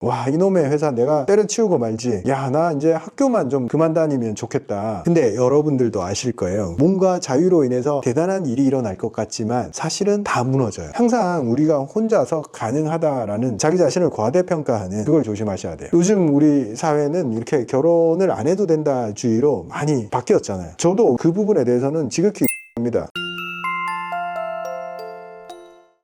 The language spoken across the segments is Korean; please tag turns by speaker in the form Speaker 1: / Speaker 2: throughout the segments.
Speaker 1: 와, 이놈의 회사 내가 때려치우고 말지. 야, 나 이제 학교만 좀 그만 다니면 좋겠다. 근데 여러분들도 아실 거예요. 몸과 자유로 인해서 대단한 일이 일어날 것 같지만 사실은 다 무너져요. 항상 우리가 혼자서 가능하다라는 자기 자신을 과대평가하는 그걸 조심하셔야 돼요. 요즘 우리 사회는 이렇게 결혼을 안 해도 된다 주의로 많이 바뀌었잖아요. 저도 그 부분에 대해서는 지극히 합니다.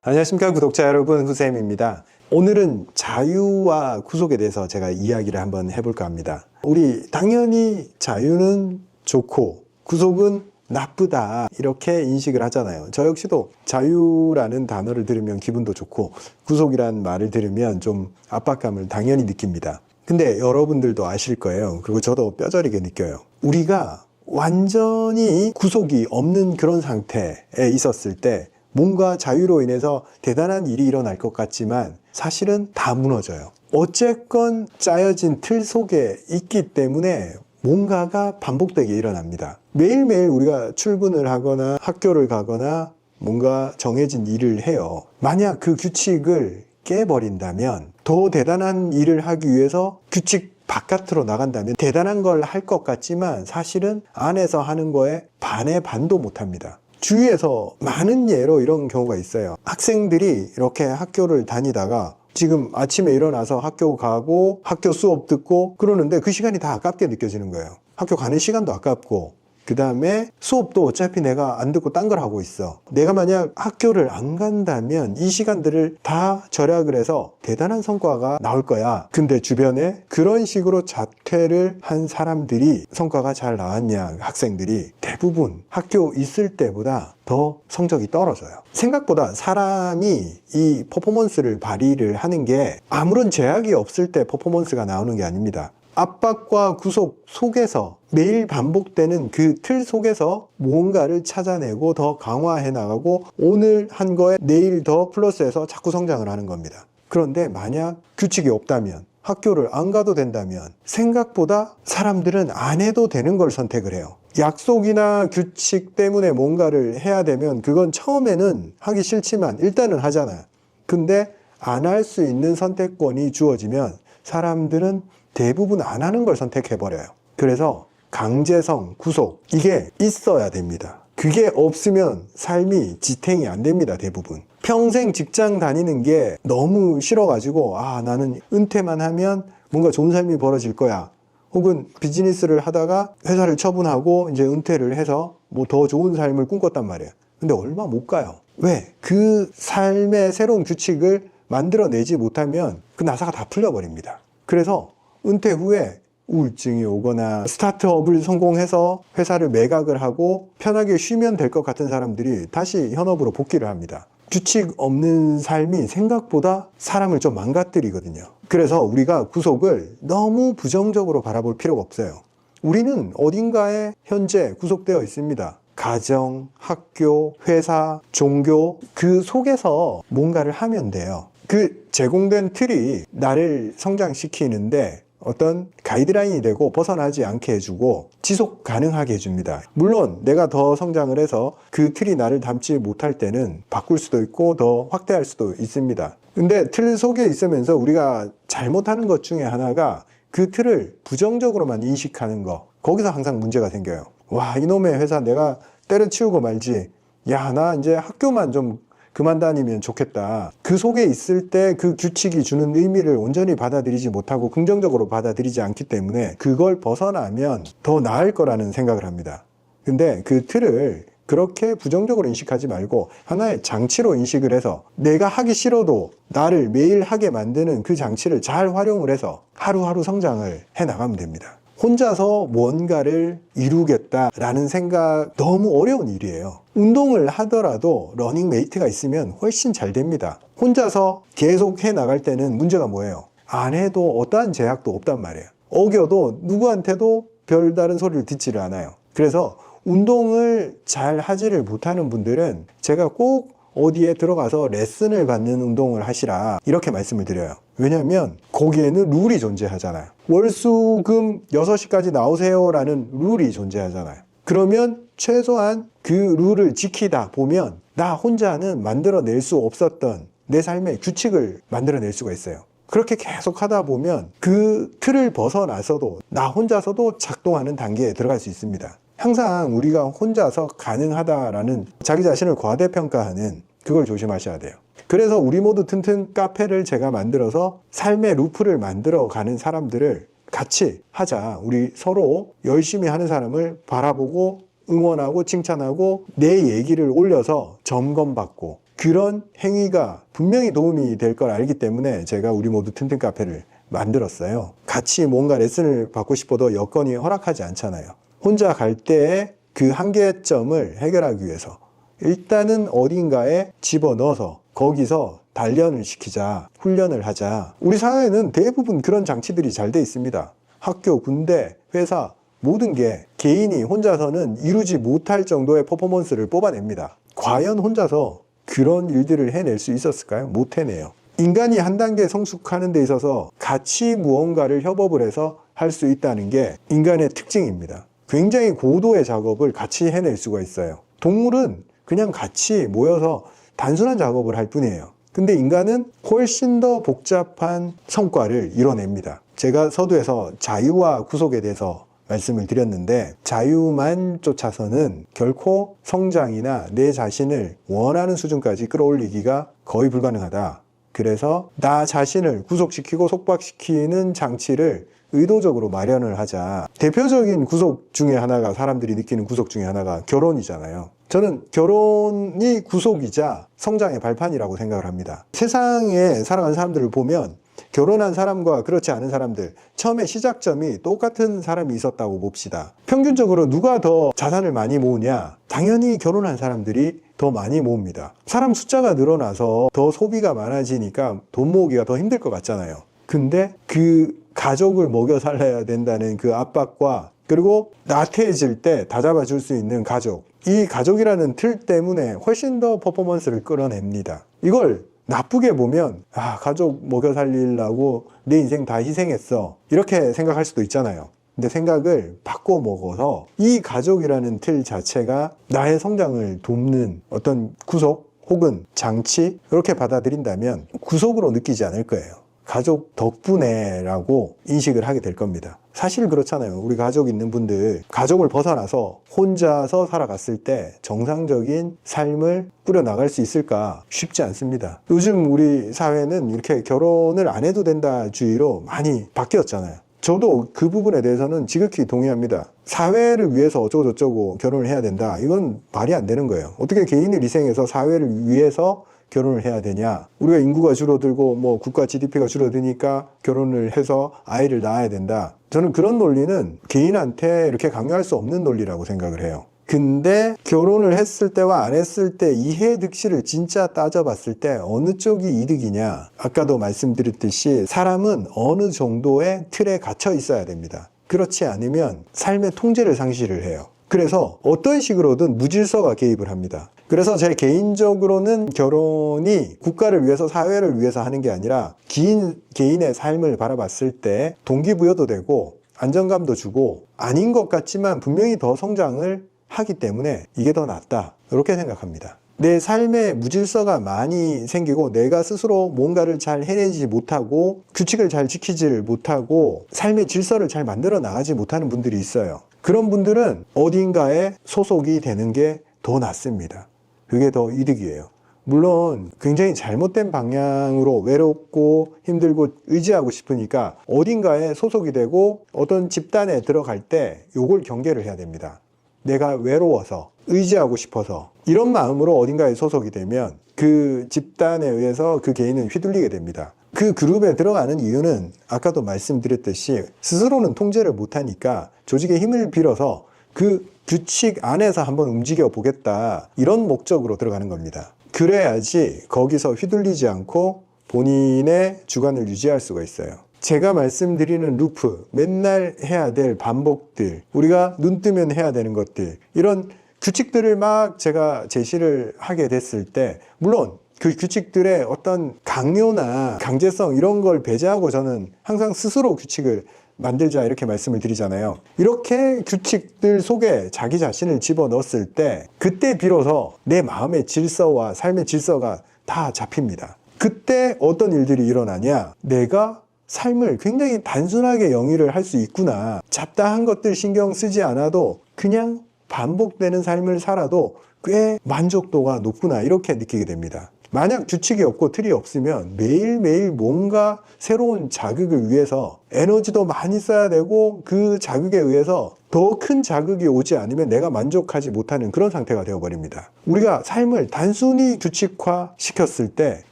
Speaker 1: 안녕하십니까 구독자 여러분, 후쌤입니다. 오늘은 자유와 구속에 대해서 제가 이야기를 한번 해볼까 합니다. 우리 당연히 자유는 좋고 구속은 나쁘다 이렇게 인식을 하잖아요. 저 역시도 자유라는 단어를 들으면 기분도 좋고 구속이라는 말을 들으면 좀 압박감을 당연히 느낍니다. 근데 여러분들도 아실 거예요. 그리고 저도 뼈저리게 느껴요. 우리가 완전히 구속이 없는 그런 상태에 있었을 때 몸과 자유로 인해서 대단한 일이 일어날 것 같지만 사실은 다 무너져요. 어쨌건 짜여진 틀 속에 있기 때문에 뭔가가 반복되게 일어납니다. 매일매일 우리가 출근을 하거나 학교를 가거나 뭔가 정해진 일을 해요. 만약 그 규칙을 깨버린다면 더 대단한 일을 하기 위해서 규칙 바깥으로 나간다면 대단한 걸 할 것 같지만 사실은 안에서 하는 거에 반의 반도 못합니다. 주위에서 많은 예로 이런 경우가 있어요. 학생들이 이렇게 학교를 다니다가 지금 아침에 일어나서 학교 가고 학교 수업 듣고 그러는데 그 시간이 다 아깝게 느껴지는 거예요. 학교 가는 시간도 아깝고 그 다음에 수업도 어차피 내가 안 듣고 딴 걸 하고 있어. 내가 만약 학교를 안 간다면 이 시간들을 다 절약을 해서 대단한 성과가 나올 거야. 근데 주변에 그런 식으로 자퇴를 한 사람들이 성과가 잘 나왔냐, 학생들이 대부분 학교 있을 때보다 더 성적이 떨어져요. 생각보다 사람이 이 퍼포먼스를 발휘를 하는 게 아무런 제약이 없을 때 퍼포먼스가 나오는 게 아닙니다. 압박과 구속 속에서 매일 반복되는 그 틀 속에서 무언가를 찾아내고 더 강화해 나가고 오늘 한 거에 내일 더 플러스해서 자꾸 성장을 하는 겁니다. 그런데 만약 규칙이 없다면, 학교를 안 가도 된다면 생각보다 사람들은 안 해도 되는 걸 선택을 해요. 약속이나 규칙 때문에 뭔가를 해야 되면 그건 처음에는 하기 싫지만 일단은 하잖아요. 근데 안 할 수 있는 선택권이 주어지면 사람들은 대부분 안 하는 걸 선택해버려요. 그래서 강제성, 구속 이게 있어야 됩니다. 그게 없으면 삶이 지탱이 안 됩니다. 대부분 평생 직장 다니는 게 너무 싫어가지고 나는 은퇴만 하면 뭔가 좋은 삶이 벌어질 거야, 혹은 비즈니스를 하다가 회사를 처분하고 이제 은퇴를 해서 뭐 더 좋은 삶을 꿈꿨단 말이에요. 근데 얼마 못 가요. 왜? 그 삶의 새로운 규칙을 만들어내지 못하면 그 나사가 다 풀려버립니다. 그래서 은퇴 후에 우울증이 오거나 스타트업을 성공해서 회사를 매각을 하고 편하게 쉬면 될 것 같은 사람들이 다시 현업으로 복귀를 합니다. 규칙 없는 삶이 생각보다 사람을 좀 망가뜨리거든요. 그래서 우리가 구속을 너무 부정적으로 바라볼 필요가 없어요. 우리는 어딘가에 현재 구속되어 있습니다. 가정, 학교, 회사, 종교 그 속에서 뭔가를 하면 돼요. 그 제공된 틀이 나를 성장시키는데 어떤 가이드라인이 되고 벗어나지 않게 해주고 지속 가능하게 해줍니다. 물론 내가 더 성장을 해서 그 틀이 나를 담지 못할 때는 바꿀 수도 있고 더 확대할 수도 있습니다. 근데 틀 속에 있으면서 우리가 잘못하는 것 중에 하나가 그 틀을 부정적으로만 인식하는 거, 거기서 항상 문제가 생겨요. 와, 이놈의 회사 내가 때려치우고 말지. 야, 나 이제 학교만 좀 그만 다니면 좋겠다. 그 속에 있을 때 그 규칙이 주는 의미를 온전히 받아들이지 못하고 긍정적으로 받아들이지 않기 때문에 그걸 벗어나면 더 나을 거라는 생각을 합니다. 근데 그 틀을 그렇게 부정적으로 인식하지 말고 하나의 장치로 인식을 해서 내가 하기 싫어도 나를 매일 하게 만드는 그 장치를 잘 활용을 해서 하루하루 성장을 해 나가면 됩니다. 혼자서 뭔가를 이루겠다라는 생각 너무 어려운 일이에요. 운동을 하더라도 러닝메이트가 있으면 훨씬 잘 됩니다. 혼자서 계속 해 나갈 때는 문제가 뭐예요? 안 해도 어떠한 제약도 없단 말이에요. 어겨도 누구한테도 별다른 소리를 듣지를 않아요. 그래서 운동을 잘 하지를 못하는 분들은 제가 꼭 어디에 들어가서 레슨을 받는 운동을 하시라 이렇게 말씀을 드려요. 왜냐하면 거기에는 룰이 존재하잖아요. 월수금 6시까지 나오세요 라는 룰이 존재하잖아요. 그러면 최소한 그 룰을 지키다 보면 나 혼자는 만들어낼 수 없었던 내 삶의 규칙을 만들어낼 수가 있어요. 그렇게 계속 하다 보면 그 틀을 벗어나서도 나 혼자서도 작동하는 단계에 들어갈 수 있습니다. 항상 우리가 혼자서 가능하다라는 자기 자신을 과대평가하는 그걸 조심하셔야 돼요. 그래서 우리 모두 튼튼 카페를 제가 만들어서 삶의 루프를 만들어 가는 사람들을 같이 하자. 우리 서로 열심히 하는 사람을 바라보고 응원하고 칭찬하고 내 얘기를 올려서 점검받고 그런 행위가 분명히 도움이 될 걸 알기 때문에 제가 우리 모두 튼튼 카페를 만들었어요. 같이 뭔가 레슨을 받고 싶어도 여건이 허락하지 않잖아요. 혼자 갈 때의 그 한계점을 해결하기 위해서 일단은 어딘가에 집어넣어서 거기서 단련을 시키자, 훈련을 하자. 우리 사회는 대부분 그런 장치들이 잘 돼 있습니다. 학교, 군대, 회사 모든 게 개인이 혼자서는 이루지 못할 정도의 퍼포먼스를 뽑아냅니다. 과연 혼자서 그런 일들을 해낼 수 있었을까요? 못 해내요. 인간이 한 단계 성숙하는 데 있어서 같이 무언가를 협업을 해서 할 수 있다는 게 인간의 특징입니다. 굉장히 고도의 작업을 같이 해낼 수가 있어요. 동물은 그냥 같이 모여서 단순한 작업을 할 뿐이에요. 근데 인간은 훨씬 더 복잡한 성과를 이뤄냅니다. 제가 서두에서 자유와 구속에 대해서 말씀을 드렸는데 자유만 쫓아서는 결코 성장이나 내 자신을 원하는 수준까지 끌어올리기가 거의 불가능하다. 그래서 나 자신을 구속시키고 속박시키는 장치를 의도적으로 마련을 하자. 대표적인 구속 중에 하나가 사람들이 느끼는 구속 중에 하나가 결혼이잖아요. 저는 결혼이 구속이자 성장의 발판이라고 생각을 합니다. 세상에 살아가는 사람들을 보면 결혼한 사람과 그렇지 않은 사람들 처음에 시작점이 똑같은 사람이 있었다고 봅시다. 평균적으로 누가 더 자산을 많이 모으냐? 당연히 결혼한 사람들이 더 많이 모읍니다. 사람 숫자가 늘어나서 더 소비가 많아지니까 돈 모으기가 더 힘들 것 같잖아요. 근데 그 가족을 먹여 살려야 된다는 그 압박과 그리고 나태해질 때 다잡아줄 수 있는 가족, 이 가족이라는 틀 때문에 훨씬 더 퍼포먼스를 끌어냅니다. 이걸 나쁘게 보면 가족 먹여 살리려고 내 인생 다 희생했어 이렇게 생각할 수도 있잖아요. 근데 생각을 바꿔 먹어서 이 가족이라는 틀 자체가 나의 성장을 돕는 어떤 구속 혹은 장치 이렇게 받아들인다면 구속으로 느끼지 않을 거예요. 가족 덕분에 라고 인식을 하게 될 겁니다. 사실 그렇잖아요. 우리 가족 있는 분들 가족을 벗어나서 혼자서 살아갔을 때 정상적인 삶을 꾸려나갈 수 있을까? 쉽지 않습니다. 요즘 우리 사회는 이렇게 결혼을 안 해도 된다 주의로 많이 바뀌었잖아요. 저도 그 부분에 대해서는 지극히 동의합니다. 사회를 위해서 어쩌고저쩌고 결혼을 해야 된다. 이건 말이 안 되는 거예요. 어떻게 개인을 희생해서 사회를 위해서 결혼을 해야 되냐? 우리가 인구가 줄어들고 뭐 국가 GDP가 줄어드니까 결혼을 해서 아이를 낳아야 된다. 저는 그런 논리는 개인한테 이렇게 강요할 수 없는 논리라고 생각을 해요. 근데 결혼을 했을 때와 안 했을 때 이해득실을 진짜 따져봤을 때 어느 쪽이 이득이냐? 아까도 말씀드렸듯이 사람은 어느 정도의 틀에 갇혀 있어야 됩니다. 그렇지 않으면 삶의 통제를 상실을 해요. 그래서 어떤 식으로든 무질서가 개입을 합니다. 그래서 제 개인적으로는 결혼이 국가를 위해서 사회를 위해서 하는 게 아니라 개인의 삶을 바라봤을 때 동기부여도 되고 안정감도 주고 아닌 것 같지만 분명히 더 성장을 하기 때문에 이게 더 낫다 이렇게 생각합니다. 내 삶에 무질서가 많이 생기고 내가 스스로 뭔가를 잘 해내지 못하고 규칙을 잘 지키지를 못하고 삶의 질서를 잘 만들어 나가지 못하는 분들이 있어요. 그런 분들은 어딘가에 소속이 되는 게 더 낫습니다. 그게 더 이득이에요. 물론 굉장히 잘못된 방향으로 외롭고 힘들고 의지하고 싶으니까 어딘가에 소속이 되고 어떤 집단에 들어갈 때 요걸 경계를 해야 됩니다. 내가 외로워서 의지하고 싶어서 이런 마음으로 어딘가에 소속이 되면 그 집단에 의해서 그 개인은 휘둘리게 됩니다. 그 그룹에 들어가는 이유는 아까도 말씀드렸듯이 스스로는 통제를 못하니까 조직의 힘을 빌어서 그 규칙 안에서 한번 움직여 보겠다 이런 목적으로 들어가는 겁니다. 그래야지 거기서 휘둘리지 않고 본인의 주관을 유지할 수가 있어요. 제가 말씀드리는 루프, 맨날 해야 될 반복들, 우리가 눈 뜨면 해야 되는 것들, 이런 규칙들을 막 제가 제시를 하게 됐을 때 물론 그 규칙들의 어떤 강요나 강제성 이런 걸 배제하고 저는 항상 스스로 규칙을 만들자 이렇게 말씀을 드리잖아요. 이렇게 규칙들 속에 자기 자신을 집어넣었을 때 그때 비로소 내 마음의 질서와 삶의 질서가 다 잡힙니다. 그때 어떤 일들이 일어나냐? 내가 삶을 굉장히 단순하게 영위를 할 수 있구나. 잡다한 것들 신경 쓰지 않아도 그냥 반복되는 삶을 살아도 꽤 만족도가 높구나, 이렇게 느끼게 됩니다. 만약 규칙이 없고 틀이 없으면 매일매일 뭔가 새로운 자극을 위해서 에너지도 많이 써야 되고, 그 자극에 의해서 더 큰 자극이 오지 않으면 내가 만족하지 못하는 그런 상태가 되어버립니다. 우리가 삶을 단순히 규칙화 시켰을 때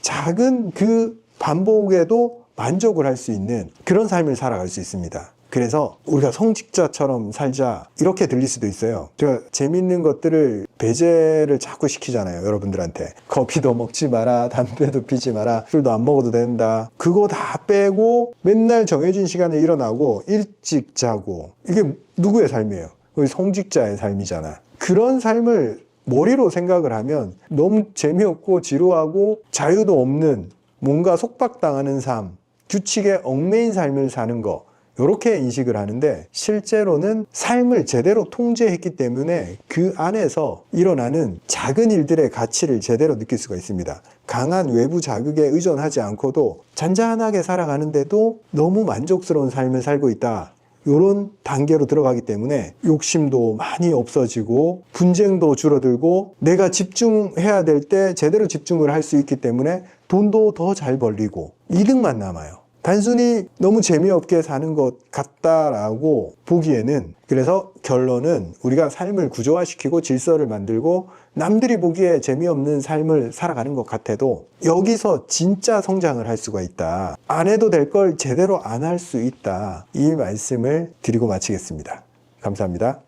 Speaker 1: 작은 그 반복에도 만족을 할 수 있는 그런 삶을 살아갈 수 있습니다. 그래서 우리가 성직자처럼 살자, 이렇게 들릴 수도 있어요. 제가 재밌는 것들을 배제를 자꾸 시키잖아요, 여러분들한테. 커피도 먹지 마라, 담배도 피지 마라, 술도 안 먹어도 된다. 그거 다 빼고 맨날 정해진 시간에 일어나고 일찍 자고, 이게 누구의 삶이에요? 우리 성직자의 삶이잖아. 그런 삶을 머리로 생각을 하면 너무 재미없고 지루하고 자유도 없는, 뭔가 속박당하는 삶, 규칙에 얽매인 삶을 사는 거, 이렇게 인식을 하는데, 실제로는 삶을 제대로 통제했기 때문에 그 안에서 일어나는 작은 일들의 가치를 제대로 느낄 수가 있습니다. 강한 외부 자극에 의존하지 않고도 잔잔하게 살아가는데도 너무 만족스러운 삶을 살고 있다, 이런 단계로 들어가기 때문에 욕심도 많이 없어지고 분쟁도 줄어들고, 내가 집중해야 될 때 제대로 집중을 할 수 있기 때문에 돈도 더 잘 벌리고 이득만 남아요. 단순히 너무 재미없게 사는 것 같다라고 보기에는, 그래서 결론은 우리가 삶을 구조화시키고 질서를 만들고 남들이 보기에 재미없는 삶을 살아가는 것 같아도 여기서 진짜 성장을 할 수가 있다. 안 해도 될 걸 제대로 안 할 수 있다. 이 말씀을 드리고 마치겠습니다. 감사합니다.